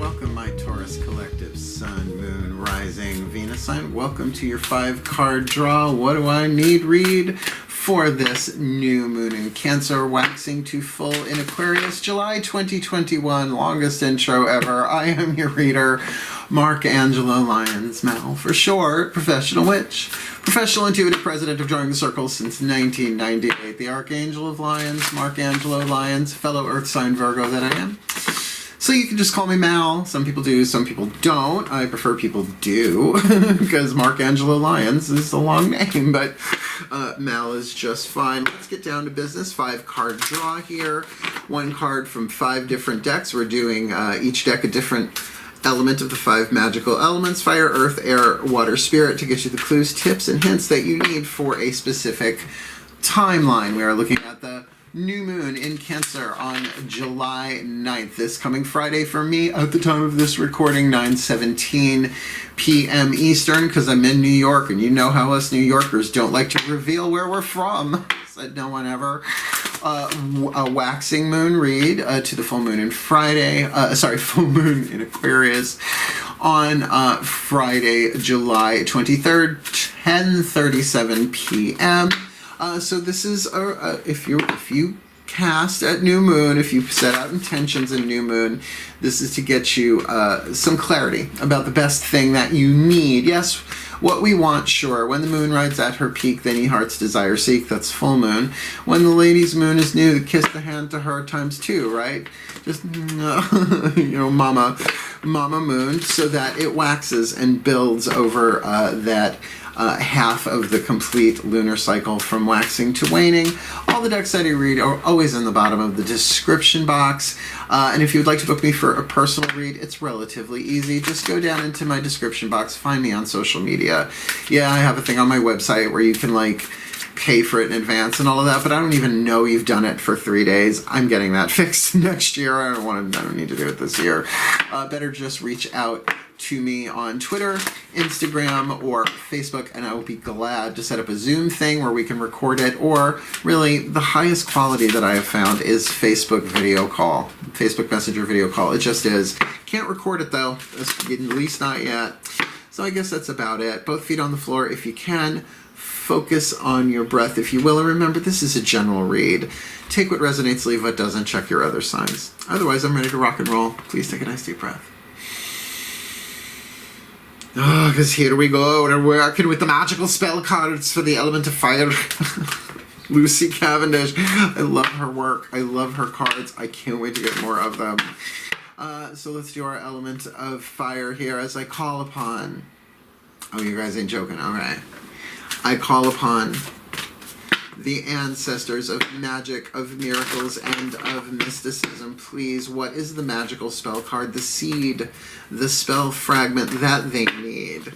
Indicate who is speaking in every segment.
Speaker 1: welcome my Taurus collective, Sun, Moon, Rising, Venus sign. Welcome to your 5-card draw. What do I need read for this new moon in Cancer, waxing to full in Aquarius, July 2021, longest intro ever. I am your reader, Angelo, Lyons, Mal for short, professional witch, professional intuitive president of DrawingTheCircle since 1998, the Archangel of Lyons, Angelo Lyons, fellow Earth sign Virgo that I am. So you can just call me Mal. Some people do, some people don't. I prefer people do, because Angelo Lyons is a long name, but Mal is just fine. Let's get down to business. 5-card draw here. 1 card from 5 different decks. We're doing each deck a different element of the 5 magical elements: fire, earth, air, water, spirit, to get you the clues, tips, and hints that you need for a specific timeline. We are looking at the new moon in Cancer on July 9th, this coming Friday for me at the time of this recording, 9:17 p.m. Eastern, because I'm in New York, and you know how us New Yorkers don't like to reveal where we're from. Said no one ever. A waxing moon read to the full moon in full moon in Aquarius on Friday, July 23rd, 10:37 p.m. So this is if you cast at new moon, if you set out intentions in new moon, this is to get you some clarity about the best thing that you need. Yes, what we want, sure. When the moon rides at her peak, then ye heart's desire seek. That's full moon. When the lady's moon is new, kiss the hand to her times 2, right? Just mama moon, so that it waxes and builds over that half of the complete lunar cycle from waxing to waning. All the decks that I read are always in the bottom of the description box. And if you would like to book me for a personal read, it's relatively easy. Just go down into my description box, find me on social media. Yeah, I have a thing on my website where you can pay for it in advance and all of that, but I don't even know you've done it for 3 days. I'm getting that fixed next year. I don't need to do it this year. Better just reach out to me on Twitter, Instagram, or Facebook, and I will be glad to set up a Zoom thing where we can record it, or really the highest quality that I have found is Facebook video call, Facebook Messenger video call. It just is. Can't record it though, at least not yet. So I guess that's about it. Both feet on the floor if you can. Focus on your breath if you will, and remember, this is a general read. Take what resonates, leave what doesn't, check your other signs. Otherwise, I'm ready to rock and roll. Please take a nice deep breath. Oh, because here we go. We're working with the magical spell cards for the element of fire. Lucy Cavendish. I love her work. I love her cards. I can't wait to get more of them. So let's do our element of fire here as I call upon... Oh, you guys ain't joking. All right. I call upon the ancestors of magic, of miracles, and of mysticism. Please, what is the magical spell card, the seed, the spell fragment that they need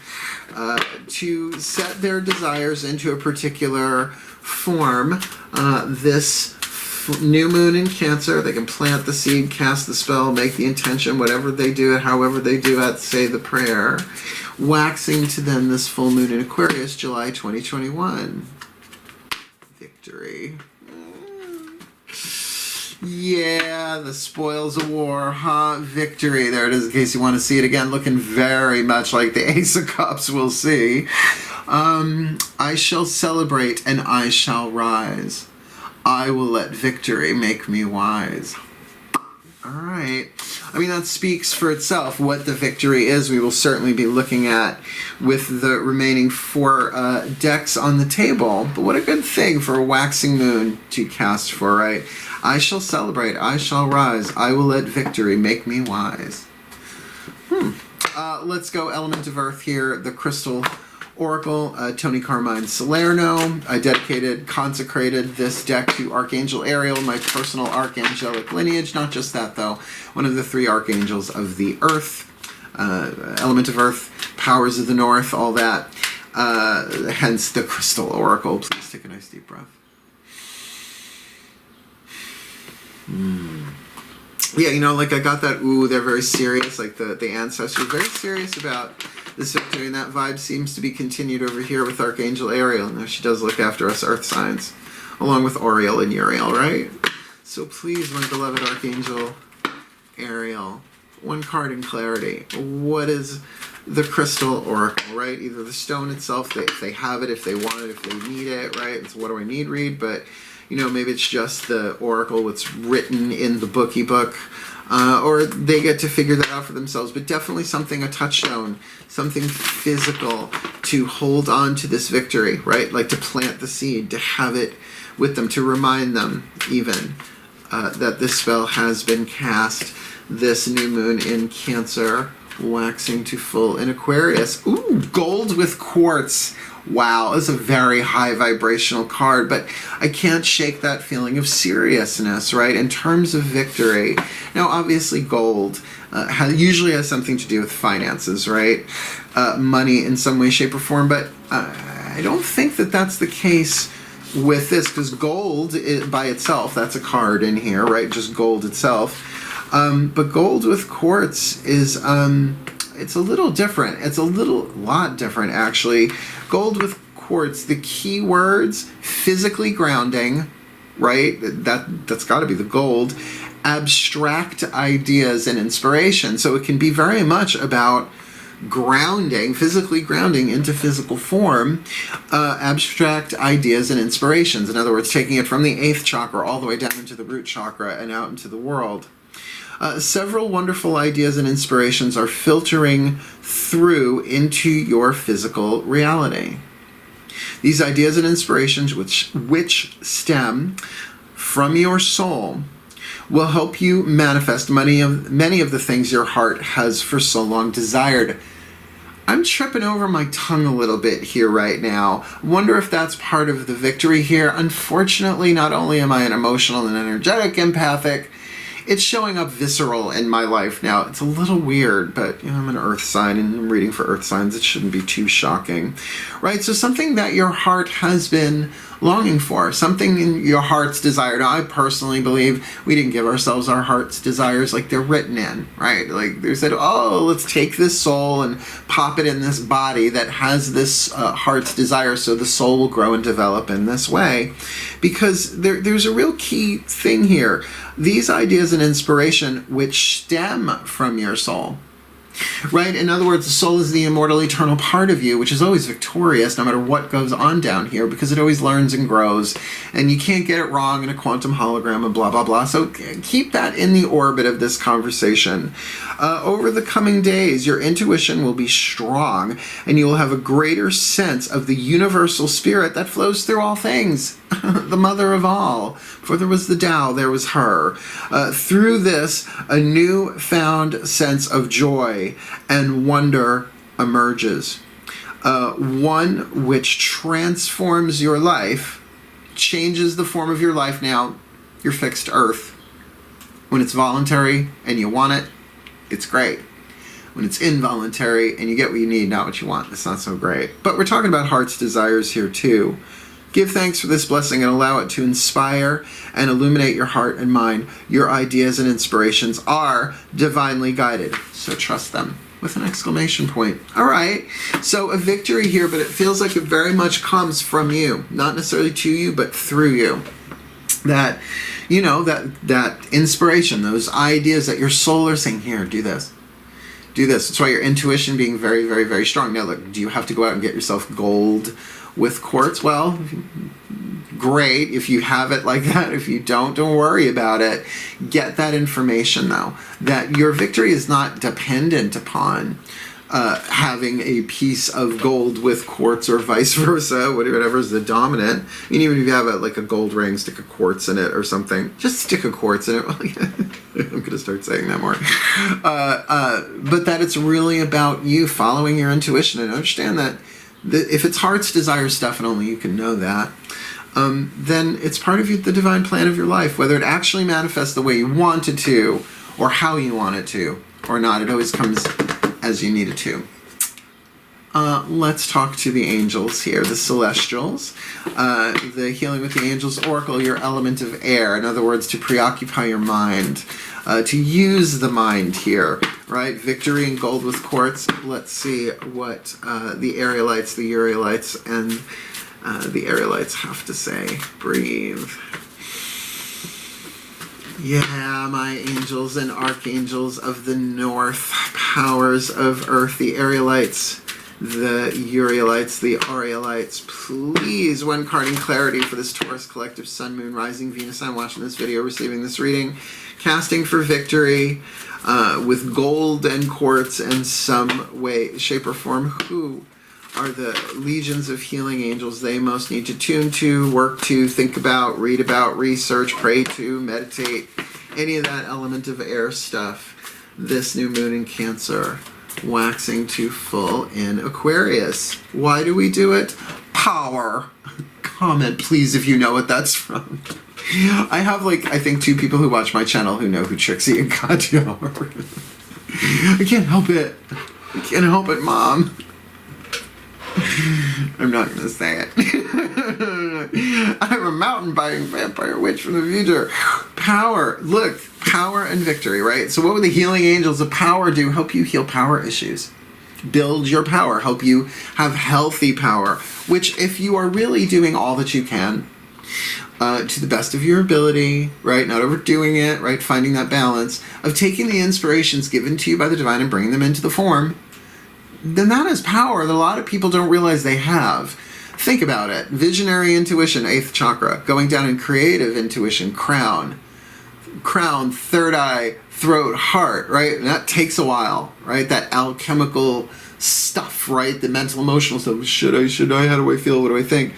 Speaker 1: to set their desires into a particular form? This new moon in Cancer, they can plant the seed, cast the spell, make the intention, whatever they do it, however they do it, say the prayer. Waxing to then this full moon in Aquarius, July 2021. Victory. Yeah, the spoils of war, huh? Victory. There it is in case you want to see it again. Looking very much like the Ace of Cups, we'll see. I shall celebrate and I shall rise. I will let victory make me wise. All right. I mean, that speaks for itself. What the victory is, we will certainly be looking at with the remaining 4 decks on the table. But what a good thing for a waxing moon to cast for, right? I shall celebrate, I shall rise, I will let victory make me wise. Let's go element of earth here, the crystal oracle, Tony Carmine Salerno. I consecrated this deck to Archangel Ariel, my personal archangelic lineage. Not just that, though. One of the 3 archangels of the earth, element of earth, powers of the north, all that. Hence the crystal oracle. Please take a nice deep breath. Yeah, I got that, ooh, they're very serious, the ancestors, very serious about this victory, and that vibe seems to be continued over here with Archangel Ariel. Now, she does look after us earth signs, along with Oriel and Uriel, right? So please, my beloved Archangel Ariel, one card in clarity. What is the crystal oracle, right? Either the stone itself, if they have it, if they want it, if they need it, right? It's what do I need read, but you know, maybe it's just the oracle, what's written in the bookie book, or they get to figure that out for themselves, but definitely something, a touchstone, something physical to hold on to this victory, right? Like to plant the seed, to have it with them, to remind them even that this spell has been cast. This new moon in Cancer, waxing to full in Aquarius. Ooh, gold with quartz. Wow, it's a very high vibrational card, but I can't shake that feeling of seriousness, right? In terms of victory. Now, obviously, gold usually has something to do with finances, right? Money in some way, shape, or form, but I don't think that that's the case with this, because gold by itself, that's a card in here, right? Just gold itself. But gold with quartz is, it's a little different. It's a lot different, actually. Gold with quartz, the key words, physically grounding, right? That's got to be the gold. Abstract ideas and inspiration. So it can be very much about grounding, physically grounding into physical form, abstract ideas and inspirations. In other words, taking it from the 8th chakra all the way down into the root chakra and out into the world. Several wonderful ideas and inspirations are filtering through into your physical reality. These ideas and inspirations, which stem from your soul, will help you manifest many of the things your heart has for so long desired. I'm tripping over my tongue a little bit here right now. Wonder if that's part of the victory here. Unfortunately, not only am I an emotional and energetic empathic, it's showing up visceral in my life now. It's a little weird, but you know, I'm an earth sign and I'm reading for earth signs. It shouldn't be too shocking, right? So something that your heart has been longing for, something in your heart's desire. Now, I personally believe we didn't give ourselves our heart's desires, like they're written in, right? Like they said, oh, let's take this soul and pop it in this body that has this heart's desire, so the soul will grow and develop in this way. Because there's a real key thing here. These ideas and inspiration which stem from your soul, right? In other words, the soul is the immortal, eternal part of you, which is always victorious no matter what goes on down here, because it always learns and grows, and you can't get it wrong in a quantum hologram and blah, blah, blah. So keep that in the orbit of this conversation. Over the coming days, your intuition will be strong, and you will have a greater sense of the universal spirit that flows through all things, the mother of all. For there was the Tao, there was her. Through this, a newfound sense of joy and wonder emerges. One which transforms your life, changes the form of your life. Now, you're fixed earth. When it's voluntary and you want it, it's great. When it's involuntary and you get what you need, not what you want, it's not so great. But we're talking about heart's desires here too. Give thanks for this blessing and allow it to inspire and illuminate your heart and mind. Your ideas and inspirations are divinely guided, so trust them. With an exclamation point. All right, so a victory here, but it feels like it very much comes from you. Not necessarily to you, but through you. That, you know, that inspiration, those ideas that your soul are saying, here, do this. Do this. That's why your intuition being very, very, very strong. Now, look, do you have to go out and get yourself gold with quartz? Well, great if you have it like that. If you don't worry about it. Get that information, though, that your victory is not dependent upon having a piece of gold with quartz or vice versa, whatever is the dominant. I mean, even if you have like a gold ring, stick a quartz in it or something. Just stick a quartz in it. I'm going to start saying that more. But that it's really about you following your intuition, and understand that if it's heart's desire stuff and only you can know that, then it's part of the divine plan of your life. Whether it actually manifests the way you want it to or how you want it to or not, it always comes as you need it to. Let's talk to the angels here, the celestials. The Healing with the Angels Oracle, your element of air. In other words, to preoccupy your mind, to use the mind here, right? Victory in gold with quartz. Let's see what the Aerialites, the Urielites, and the Aerialites have to say. Breathe. Yeah, my angels and archangels of the north, powers of earth, the Arielites, the Urielites, the Aureolites, please, one card in clarity for this Taurus collective, Sun, Moon, Rising, Venus. I'm watching this video, receiving this reading, casting for victory with gold and quartz in some way, shape, or form. Who are the legions of healing angels they most need to tune to, work to, think about, read about, research, pray to, meditate, any of that element of air stuff? This new moon in Cancer, waxing to full in Aquarius. Why do we do it? Power. Comment, please, if you know what that's from. I have, like, I think 2 people who watch my channel who know who Trixie and Katya are. I can't help it. I can't help it, Mom. I'm not going to say it. I'm a mountain-biting vampire witch from the future. Power. Look, power and victory, right? So what would the healing angels of power do? Help you heal power issues. Build your power. Help you have healthy power. Which, if you are really doing all that you can, to the best of your ability, right? Not overdoing it, right? Finding that balance of taking the inspirations given to you by the divine and bringing them into the form, then that is power that a lot of people don't realize they have. Think about it. Visionary intuition, 8th chakra. Going down in creative intuition, crown. Crown, third eye, throat, heart, right? And that takes a while, right? That alchemical stuff, right? The mental, emotional stuff. Should I? How do I feel? What do I think?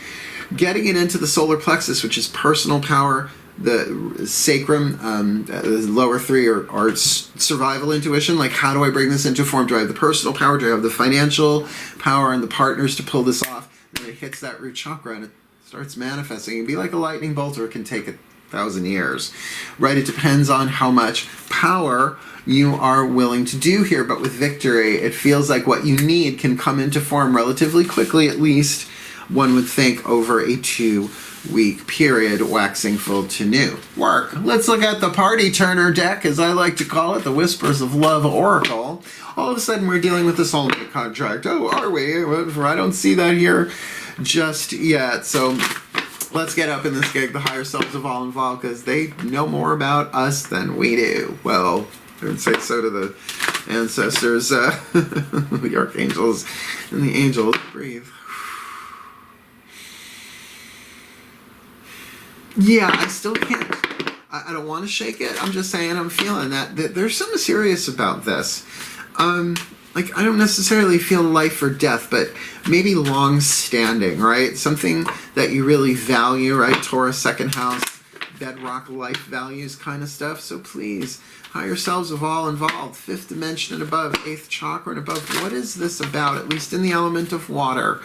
Speaker 1: Getting it into the solar plexus, which is personal power, the sacrum, the lower 3 are survival intuition. Like, how do I bring this into form? Do I have the personal power? Do I have the financial power and the partners to pull this off? And then it hits that root chakra and it starts manifesting. It can be like a lightning bolt, or it can take 1,000 years, right? It depends on how much power you are willing to do here. But with victory, it feels like what you need can come into form relatively quickly, at least, one would think, over a 2-week period, waxing full to new. Work. Let's look at the party turner deck, as I like to call it, the Whispers of Love Oracle. All of a sudden, we're dealing with this ultimate contract. Oh, are we? I don't see that here just yet. So let's get up in this gig, the higher selves of all involved, because they know more about us than we do. Well, I would say so to the ancestors, the archangels, and the angels. Breathe. Yeah, I still can't. I don't want to shake it. I'm just saying I'm feeling that there's something serious about this. Like, I don't necessarily feel life or death, but maybe long-standing, right? Something that you really value, right? Taurus, 2nd house, bedrock life values kind of stuff. So please, higher selves of all involved, 5th dimension and above, 8th chakra and above. What is this about, at least in the element of water?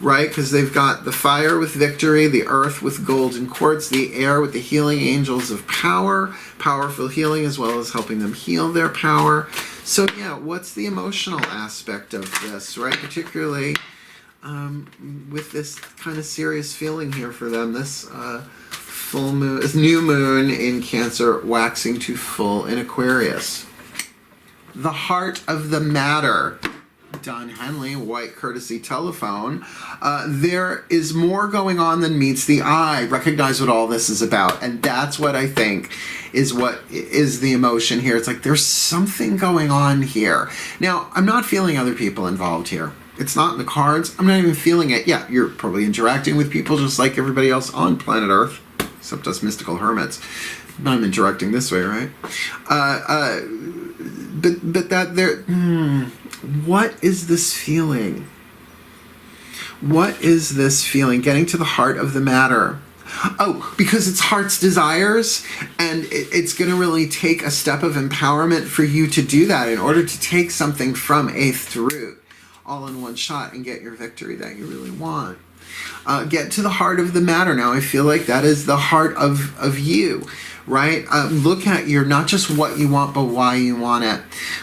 Speaker 1: Right, because they've got the fire with victory, the earth with gold and quartz, the air with the healing angels of power, powerful healing, as well as helping them heal their power. So yeah, what's the emotional aspect of this, right? Particularly with this kind of serious feeling here for them, this full moon, this new moon in Cancer, waxing to full in Aquarius. The heart of the matter. Don Henley, white courtesy telephone. There is more going on than meets the eye. Recognize what all this is about. And that's what I think is what is the emotion here. It's like there's something going on here. Now, I'm not feeling other people involved here. It's not in the cards. I'm not even feeling it. Yeah, you're probably interacting with people just like everybody else on planet Earth, except us mystical hermits. But I'm interacting this way, right? But that there... What is this feeling? What is this feeling? Getting to the heart of the matter. Oh, because it's heart's desires, and it's going to really take a step of empowerment for you to do that in order to take something from 8th to root all in one shot and get your victory that you really want. Get to the heart of the matter. Now, I feel like that is the heart of you, right? Look at your, not just what you want, but why you want it.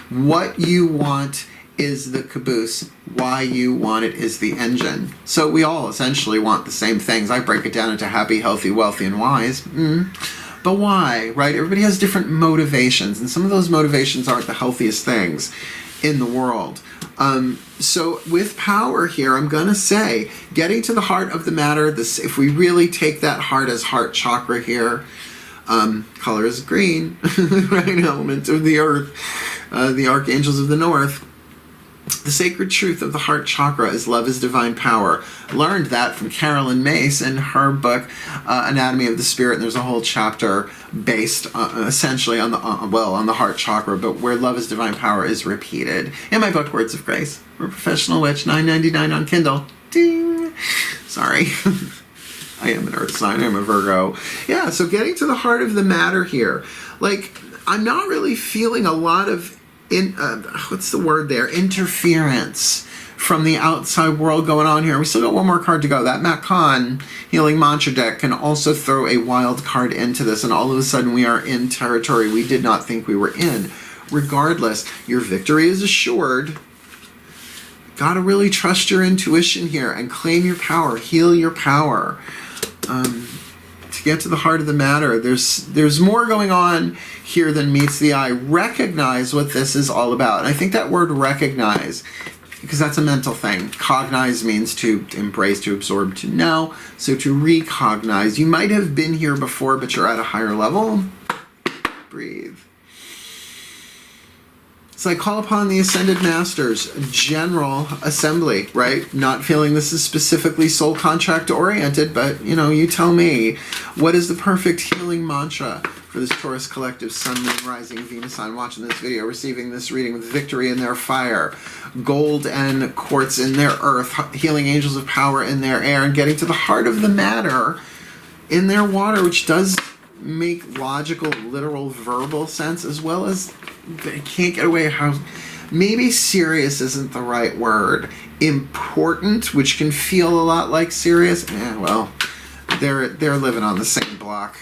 Speaker 1: What you want is the caboose. Why you want it is the engine. So we all essentially want the same things. I break it down into happy, healthy, wealthy, and wise. But why, right? Everybody has different motivations, and some of those motivations aren't the healthiest things in the world. So with power here, I'm going to say, getting to the heart of the matter, this, if we really take that heart as heart chakra here, Color is green, right? Element of the earth. The archangels of the north. The sacred truth of the heart chakra is love is divine power. Learned that from Carolyn Mace in her book, Anatomy of the Spirit. And there's a whole chapter based essentially on the heart chakra, but where love is divine power is repeated in my book, Words of Grace. We're a professional witch, $9.99 on Kindle. Ding! Sorry. I am an earth sign. I'm a Virgo. Yeah, so getting to the heart of the matter here. Like, I'm not really feeling a lot of what's the word there? Interference from the outside world going on here. We still got one more card to go. That Matt Kahn Healing Mantra deck can also throw a wild card into this, and all of a sudden we are in territory we did not think we were in. Regardless, your victory is assured. Gotta really trust your intuition here and claim your power, heal your power. To get to the heart of the matter, there's more going on here than meets the eye. Recognize what this is all about. And I think that word recognize, because that's a mental thing. Cognize means to embrace, to absorb, to know. So to recognize, you might have been here before, but you're at a higher level. Breathe. So I call upon the Ascended Masters, General Assembly, right? Not feeling this is specifically soul contract oriented, but you tell me, what is the perfect healing mantra for this Taurus collective, Sun, Moon, Rising, Venus sign watching this video, receiving this reading with victory in their fire, gold and quartz in their earth, healing angels of power in their air, and getting to the heart of the matter in their water, which does make logical, literal, verbal sense, as well as they can't get away how maybe serious isn't the right word. Important, which can feel a lot like serious. Well, they're living on the same block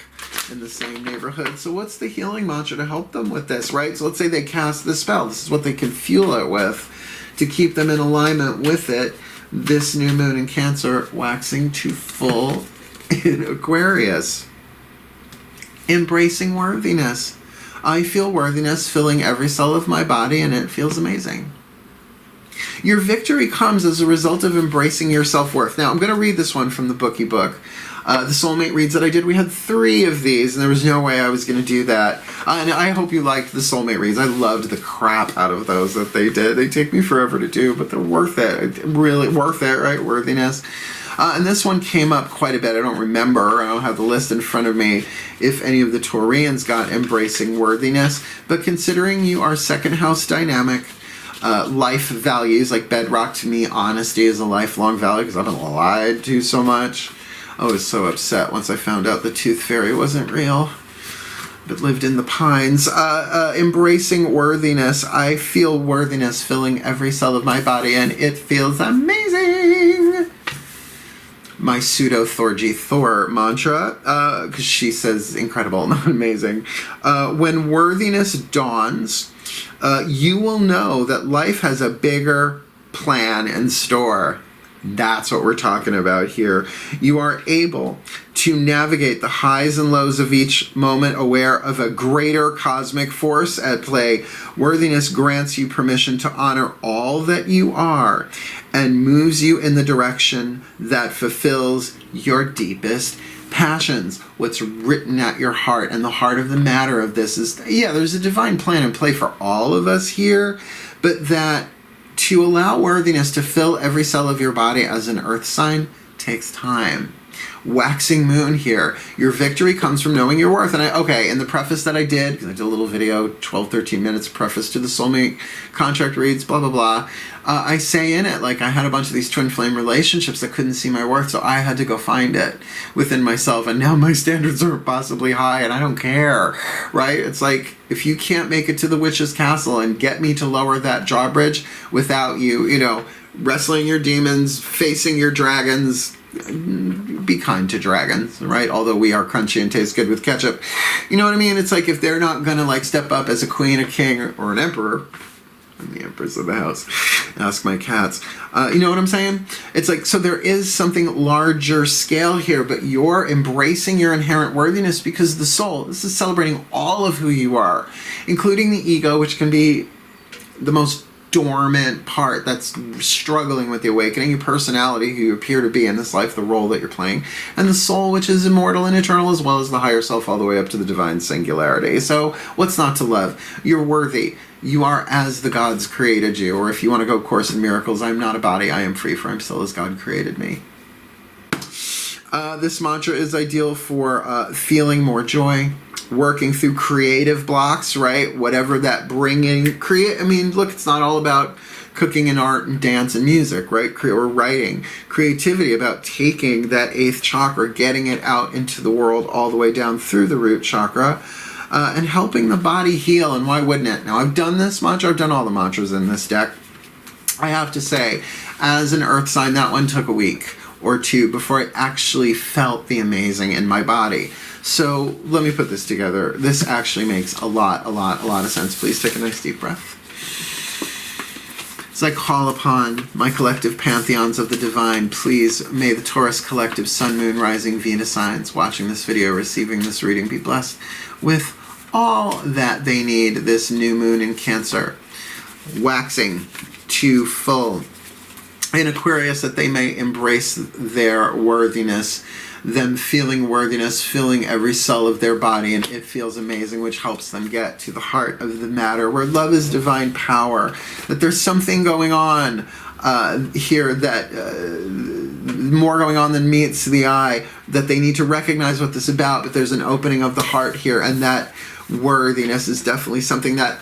Speaker 1: in the same neighborhood. So what's the healing mantra to help them with this, right? So let's say they cast the spell. This is what they can fuel it with to keep them in alignment with it. This new moon in Cancer waxing to full in Aquarius. Embracing worthiness. I feel worthiness filling every cell of my body, and it feels amazing. Your victory comes as a result of embracing your self-worth. Now, I'm going to read this one from the Bookie book. The soulmate reads that I did. We had 3 of these, and there was no way I was going to do that. And I hope you liked the soulmate reads. I loved the crap out of those that they did. They take me forever to do, but they're worth it. Really worth it, right? Worthiness. And this one came up quite a bit. I don't remember. I don't have the list in front of me if any of the Taurians got embracing worthiness. But considering you are second house dynamic, life values, like bedrock to me, honesty is a lifelong value because I've been lied to so much. I was so upset once I found out the tooth fairy wasn't real, but lived in the pines. Embracing worthiness. I feel worthiness filling every cell of my body, and it feels amazing. My pseudo-Thorgy Thor mantra, because she says incredible, not amazing. When worthiness dawns, you will know that life has a bigger plan in store. That's what we're talking about here. You are able to navigate the highs and lows of each moment, aware of a greater cosmic force at play. Worthiness grants you permission to honor all that you are and moves you in the direction that fulfills your deepest passions. What's written at your heart, and the heart of the matter of this is, yeah, there's a divine plan in play for all of us here, but that to allow worthiness to fill every cell of your body as an earth sign takes time. Waxing moon here. Your victory comes from knowing your worth. And in the preface that I did, because I did a little video, 12-13 minutes preface to the soulmate contract reads, blah, blah, blah. I say in it, like, I had a bunch of these twin flame relationships that couldn't see my worth, so I had to go find it within myself. And now my standards are possibly high, and I don't care, right? It's like, if you can't make it to the witch's castle and get me to lower that drawbridge without you, wrestling your demons, facing your dragons, be kind to dragons, right? Although we are crunchy and taste good with ketchup. You know what I mean? It's like, if they're not going to step up as a queen, a king, or an emperor, I'm the empress of the house. Ask my cats. You know what I'm saying? It's like, so there is something larger scale here, but you're embracing your inherent worthiness because the soul, this is celebrating all of who you are, including the ego, which can be the most dormant part that's struggling with the awakening, your personality, who you appear to be in this life, the role that you're playing, and the soul, which is immortal and eternal, as well as the higher self, all the way up to the divine singularity. So what's not to love? You're worthy. You are as the gods created you. Or if you want to go Course in Miracles, I'm not a body, I am free, for I'm still as God created me. This mantra is ideal for feeling more joy, working through creative blocks, right? Whatever that I mean, look, it's not all about cooking and art and dance and music, right? Or writing. Creativity about taking that 8th chakra, getting it out into the world all the way down through the root chakra, and helping the body heal. And why wouldn't it? Now, I've done this mantra. I've done all the mantras in this deck. I have to say, as an earth sign, that one took a week or two before I actually felt the amazing in my body. So let me put this together. This actually makes a lot of sense. Please take a nice deep breath. As I call upon my collective pantheons of the divine, please may the Taurus collective Sun, Moon, Rising, Venus signs watching this video, receiving this reading, be blessed with all that they need this new moon in Cancer, waxing to full in Aquarius, that they may embrace their worthiness, them feeling worthiness, filling every cell of their body, and it feels amazing, which helps them get to the heart of the matter, where love is divine power, that there's something going on here that more going on than meets the eye, that they need to recognize what this is about, but there's an opening of the heart here, and that worthiness is definitely something that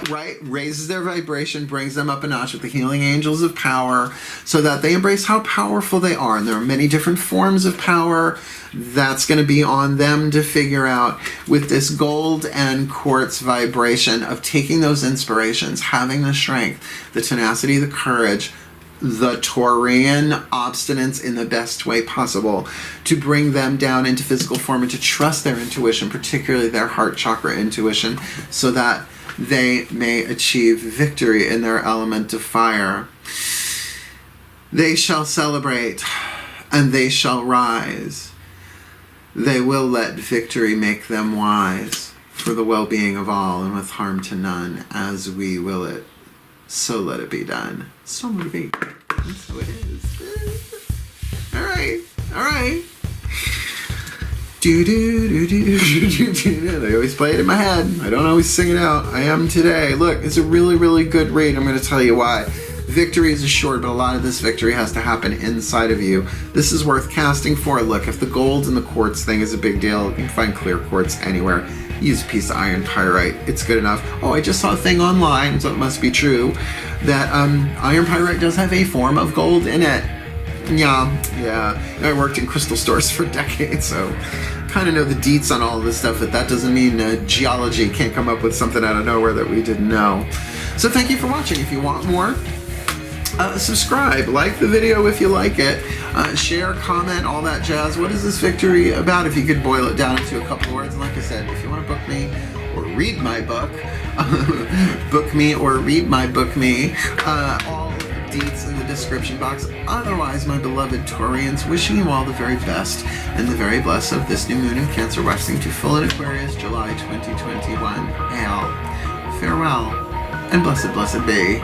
Speaker 1: right, raises their vibration, brings them up a notch with the healing angels of power, so that they embrace how powerful they are. And there are many different forms of power. That's going to be on them to figure out, with this gold and quartz vibration of taking those inspirations, having the strength, the tenacity, the courage, the Taurian obstinance in the best way possible, to bring them down into physical form and to trust their intuition, particularly their heart chakra intuition, so that they may achieve victory in their element of fire. They shall celebrate and they shall rise. They will let victory make them wise, for the well-being of all and with harm to none, as we will it. So let it be done. So let it be. And so it is. All right. All right. Do do do do do do do. I always play it in my head. I don't always sing it out. I am today. Look, it's a really good read. I'm going to tell you why. Victory is assured, but a lot of this victory has to happen inside of you. This is worth casting for. Look, if the gold and the quartz thing is a big deal, you can find clear quartz anywhere. Use a piece of iron pyrite. It's good enough. Oh, I just saw a thing online, so it must be true, that iron pyrite does have a form of gold in it. Yeah. I worked in crystal stores for decades, so kind of know the deets on all of this stuff, but that doesn't mean geology can't come up with something out of nowhere that we didn't know. So thank you for watching. If you want more, subscribe, like the video if you like it, share, comment, all that jazz. What is this victory about, if you could boil it down into a couple of words? And like I said, if you want to book me or read my book, book me or read my book me, all deets in the description box. Otherwise, my beloved Taurians, wishing you all the very best and the very blessed of this new moon in Cancer, waxing to full in Aquarius, July 2021. Hail, farewell, and blessed be.